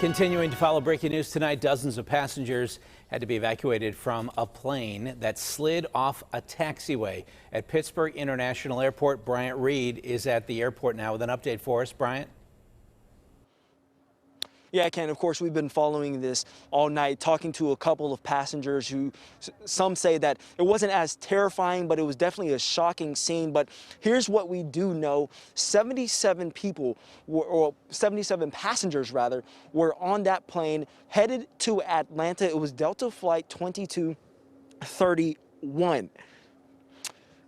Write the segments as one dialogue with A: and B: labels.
A: Continuing to follow breaking news tonight, dozens of passengers had to be evacuated from a plane that slid off a taxiway at Pittsburgh International Airport. Bryant Reed is at the airport now with an update for us. Bryant?
B: Yeah, Ken, of course, we've been following this all night, talking to a couple of passengers who some say that it wasn't as terrifying, but it was definitely a shocking scene. But here's what we do know. 77 people, or 77 passengers rather, were on that plane headed to Atlanta. It was Delta Flight 2231.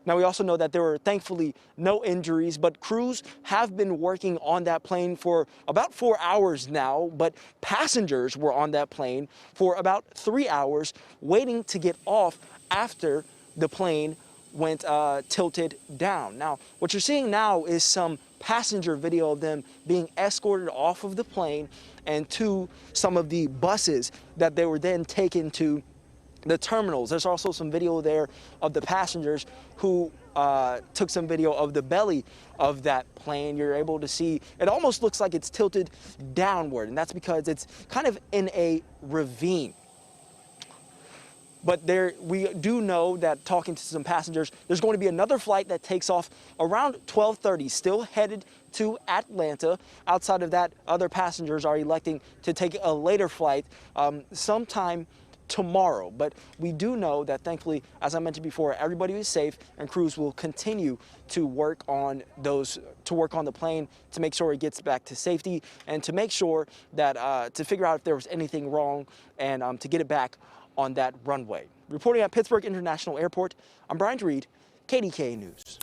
B: Now, we also know that there were thankfully no injuries, but crews have been working on that plane for about 4 hours now, but passengers were on that plane for about 3 hours waiting to get off after the plane went tilted down. Now, what you're seeing now is some passenger video of them being escorted off of the plane and to some of the buses that they were then taken to the terminals. There's also some video there of the passengers who took some video of the belly of that plane. You're able to see it almost looks like it's tilted downward, and that's because it's kind of in a ravine. But we do know that talking to some passengers, there's going to be another flight that takes off around 12:30, still headed to Atlanta. Outside of that, other passengers are electing to take a later flight sometime tomorrow. But we do know that thankfully, as I mentioned before, everybody is safe and crews will continue to work on the plane to make sure it gets back to safety and to make sure that to figure out if there was anything wrong and to get it back on that runway. Reporting at Pittsburgh International Airport, I'm Bryant Reed, KDKA News.